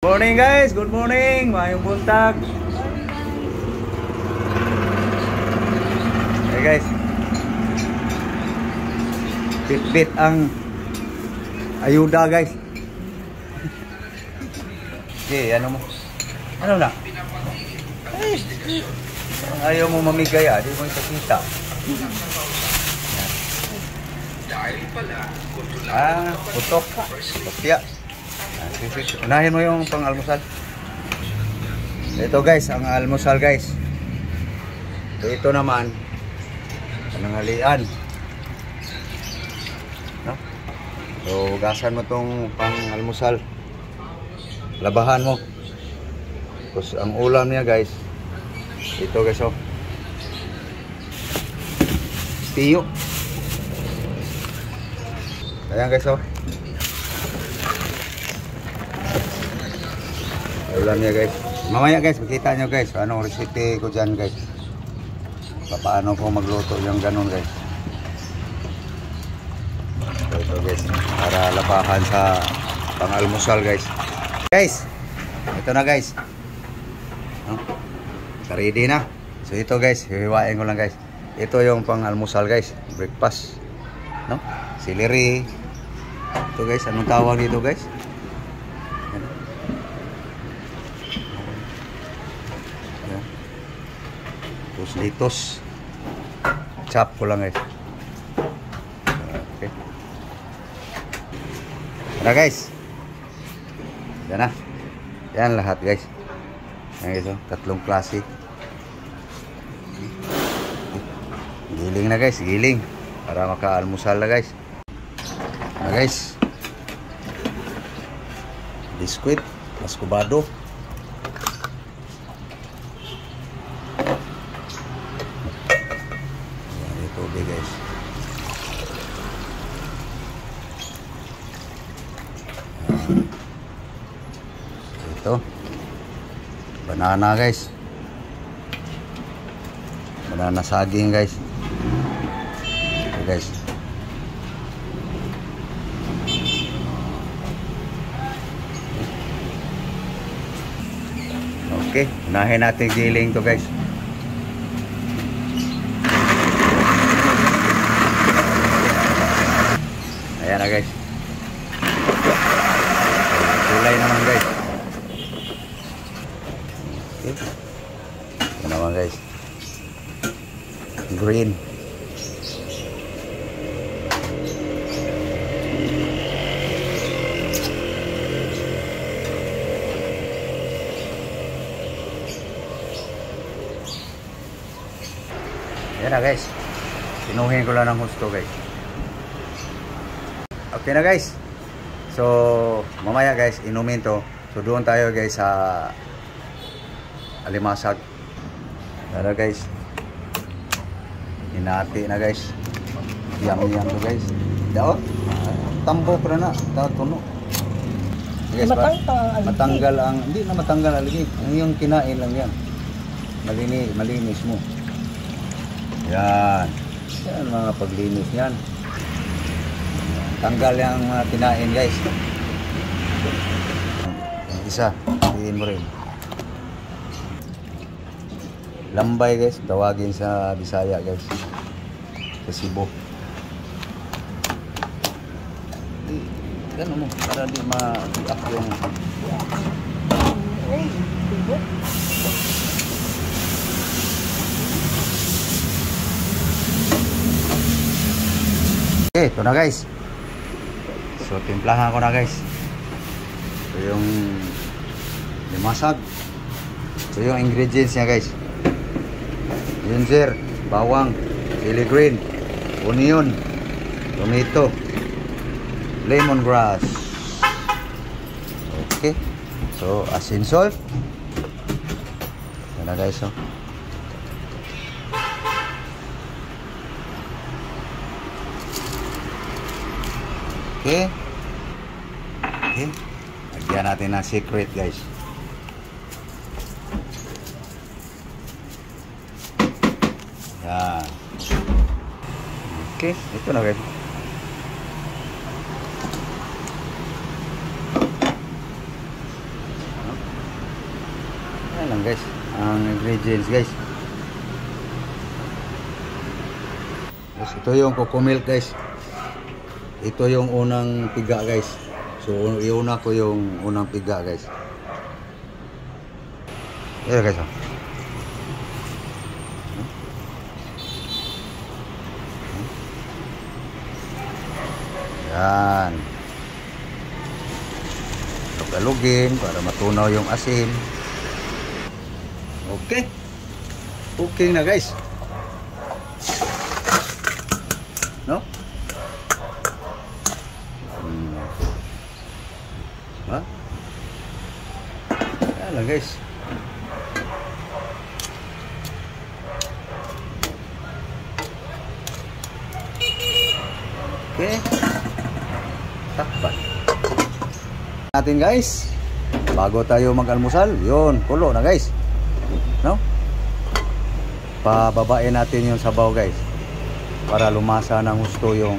Morning guys, good morning. Mayong buntag. Hey guys. Bit-bit ang ayuda guys. Okay, ano mo? Ano na? Ayaw mo mamigay di mo ipakita. Putok. Tokya. Unahin mo yung pang-almusal. Ito guys, ang almusal guys. Ito naman pananghalian. No? So, hugasan mo tong pang-almusal. Labahan mo. Tapos ang ulam niya guys, ito guys Tiyo. Ayan guys ulam niya guys. Mamaya guys, makita nyo guys anong recipe ko dyan guys. Paano ko magluto yung ganun guys. So, ito guys, para labahan sa pang-almusal guys. Guys, ito na guys. Ready na. So ito guys, hihiwain ko lang guys. Ito yung pang-almusal guys, breakfast. No? Celery. Ito guys, anong tawag dito guys? Litos. Chop ko lang guys. Okay. Tara guys. Yan na. Yan lahat guys. Yan guys tatlong klase. Giling na guys, giling. Para maka-almusal na guys. Na guys. Biskuit, mascobado. Guys. Ito. Banana guys. Banana saging guys. Ito guys. Okay, unahin natin giling to guys. Ayan na guys. Kulay naman guys. Okay. Ayan naman guys. Green. Ayan na guys. Sinuhin ko lang ng gusto guys. Okay na guys. So mamaya guys inumin to. So doon tayo guys sa Alimasag. Tara guys. Hinati na guys. Yum to guys. Daot. Tambok na daot tuno. Guys, matanggal ang hindi na matanggal lagi. Yung kinain lang yan. Malinis mo. Yan. Yan mga paglinis yan. Tanggal yung mga kinain guys. Yung isa, hihin mo rin. Lambay guys, tawagin sa Bisaya guys. Sa Cebu. Gano'n mo, para di ma-up yung... Okay, ito na guys. So, timplahan ko na guys. Ito yung limasag. Ito yung ingredients niya guys. Ginger, bawang, chili green, onion, tomato, lemongrass. Okay. So, asin salt. Ito na guys. Okay. Okay. Lagyan natin ng secret guys. Yan. Okay. Ito na guys. Ayan lang guys, ang ingredients guys. Ito yung coco milk guys. Ito yung unang piga guys. So iuna ko yung unang piga guys. Ayan guys. Yan. Galugin para matunaw yung asin. Okay. Cooking na guys. No? Ha? Yan lang guys. Okay. Takpan natin guys. Bago tayo mag-almusal, yun, kulo na guys. No? Pababain natin yung sabaw guys. Para lumasa ng husto yung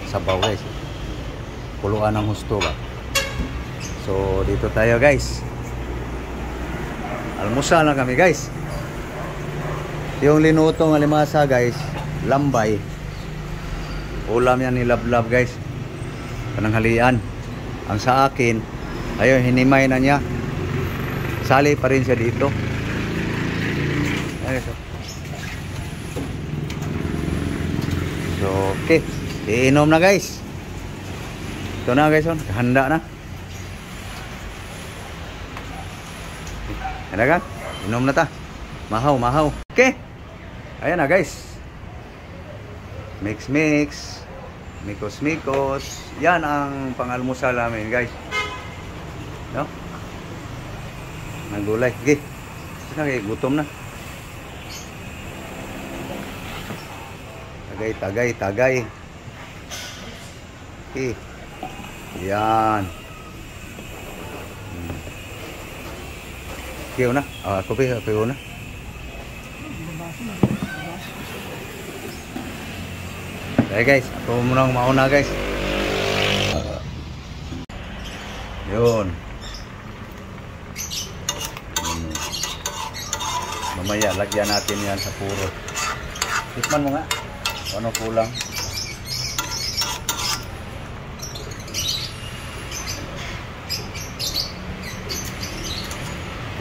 sabaw guys. Kuluan ng husto ba. So dito tayo guys. Almusal na kami guys. Yung linutong alimasa guys, lambay. Ulam yan ni Lablab guys. Pananghalian. Ang sa akin, ayun, hinimay na niya. Sali pa rin siya dito. Ayun. So, okay. Iinom na guys. Ito na guys, handa na. Handa ka? Inom na ta. Mahaw, mahaw. Okay. Ayan na guys. Mix, mix. Mikos-mikos. Yan ang pangalmusal namin guys. No? Nagulay. Okay. Okay, gutom na. Tagay, tagay, tagay. Okay. Yan. Okay, una. Kopi, kopi una. Okay guys, ako munang mauna guys. Yun. Mamaya lagyan natin yan sa puro. Tikman mo nga. Ano kulang?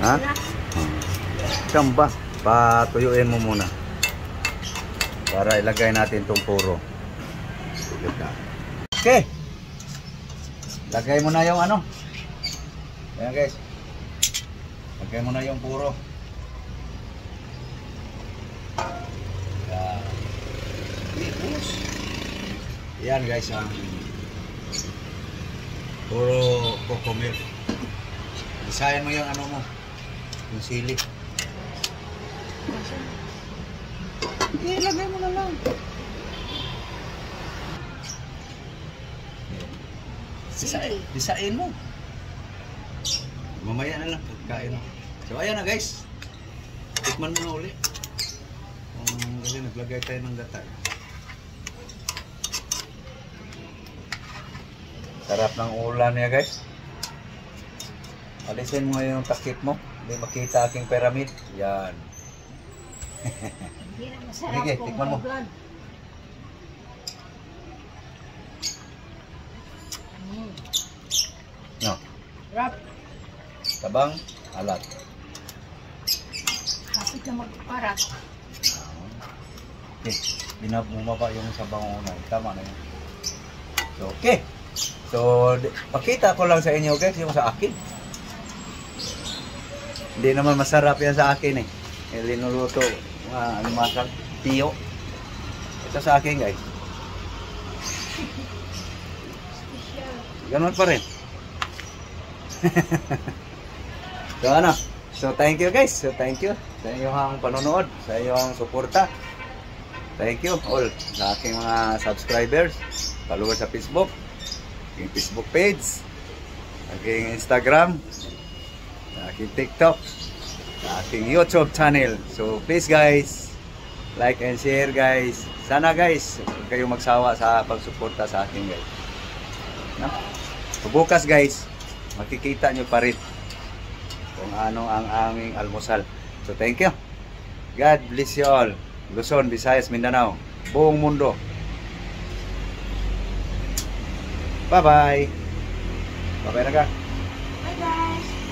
Ha? Samba. Patuyuin mo muna. Para ilagay natin itong puro. Okay. Lagay mo na yung ano. Ayan guys. Lagay mo na yung puro. Yan guys ang puro coco milk. Isahin mo yung ano mo. Yung sili. Ilagay mo na lang. Disain mo. Mamaya na lang pagkain mo. So ayan na guys. Tikman mo na uli. Kasi naglagay tayo ng gata. Sarap ng ulan niya guys. Alisin mo yung takip mo. Hindi makita aking pyramid. Yan. Sige, tikman mo. No. Rap. Tabang, alat. Kapit na magparat. Okay. Binabumaba yung sabang unay. Tama na yun. So, okay. So, pakita ko lang sa inyo guys yung sa akin. Hindi naman masarap yan sa akin eh. Linuluto, alimasag, tiyo. Ito sa akin guys. Ganun pa rin. So ano? So thank you guys. So thank you sa inyong panonood, sa inyong suporta. Thank you all sa aking mga subscribers, followers sa Facebook, aking Facebook page, aking Instagram, aking TikTok, aking YouTube channel. So please guys, like and share guys. Sana guys, huwag kayong magsawa sa pagsuporta sa akin guys. No? So bukas guys, makikita nyo pa rin kung ano ang aming almusal. So thank you. God bless you all. Luzon, Visayas, Mindanao, buong mundo. Bye-bye. Bye-bye na ka. Bye guys!